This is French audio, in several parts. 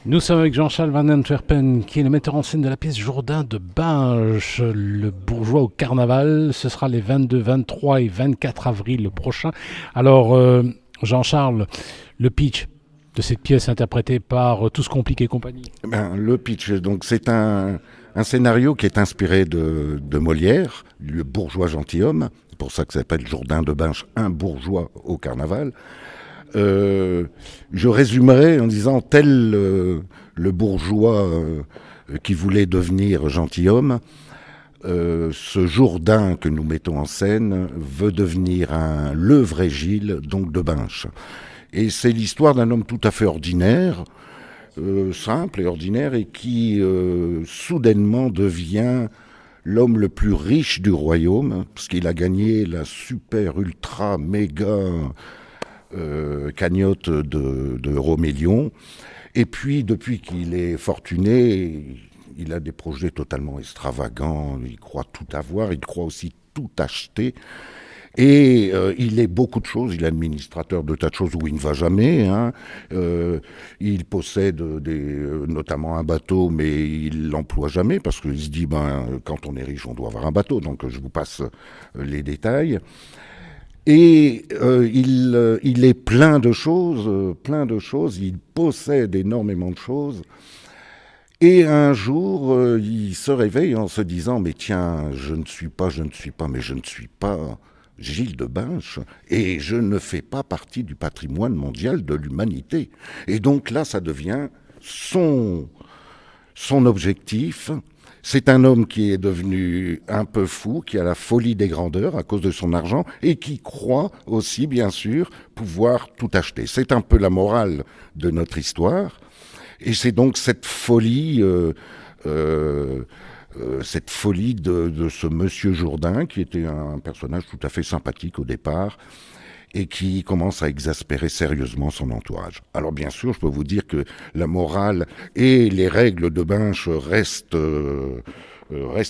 Nous sommes avec Jean-Charles Van Antwerpen, qui est le metteur en scène de la pièce Jourdain de Binche, le bourgeois au carnaval. Ce sera les 22, 23 et 24 avril prochains. Alors, Jean-Charles, le pitch de cette pièce interprétée par Tous Compliqués et compagnie. Le pitch, donc c'est un scénario qui est inspiré de Molière, le bourgeois gentilhomme. C'est pour ça que ça s'appelle Jourdain de Binche, un bourgeois au carnaval. Je résumerai en disant tel le bourgeois qui voulait devenir gentilhomme, ce Jourdain que nous mettons en scène veut devenir le vrai Gilles, donc de Binche. Et c'est l'histoire d'un homme tout à fait ordinaire, simple et ordinaire, et qui soudainement devient l'homme le plus riche du royaume, parce qu'il a gagné la super ultra méga cagnotte de Euromélion. Et puis, depuis qu'il est fortuné, il a des projets totalement extravagants, il croit tout avoir, il croit aussi tout acheter. Et il est beaucoup de choses, il est administrateur de tas de choses où il ne va jamais. Il possède notamment un bateau, mais il l'emploie jamais parce qu'il se dit, quand on est riche, on doit avoir un bateau. Donc je vous passe les détails. Et il est plein de choses, il possède énormément de choses. Et un jour, il se réveille en se disant, mais tiens, je ne suis pas Gilles de Binche, et je ne fais pas partie du patrimoine mondial de l'humanité. Et donc là, ça devient son objectif. C'est un homme qui est devenu un peu fou, qui a la folie des grandeurs à cause de son argent et qui croit aussi, bien sûr, pouvoir tout acheter. C'est un peu la morale de notre histoire. Et c'est donc cette folie de ce monsieur Jourdain, qui était un personnage tout à fait sympathique au départ, et qui commence à exaspérer sérieusement son entourage. Alors bien sûr, je peux vous dire que la morale et les règles de Binche restent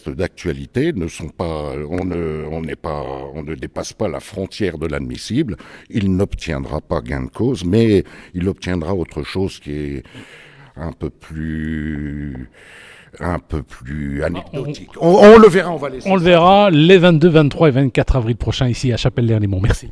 d'actualité, on ne dépasse pas la frontière de l'admissible. Il n'obtiendra pas gain de cause, mais il obtiendra autre chose qui est un peu plus anecdotique. On le verra, on va laisser. On le verra les 22, 23 et 24 avril prochains ici à Chapelle-l'Ernemont. Merci.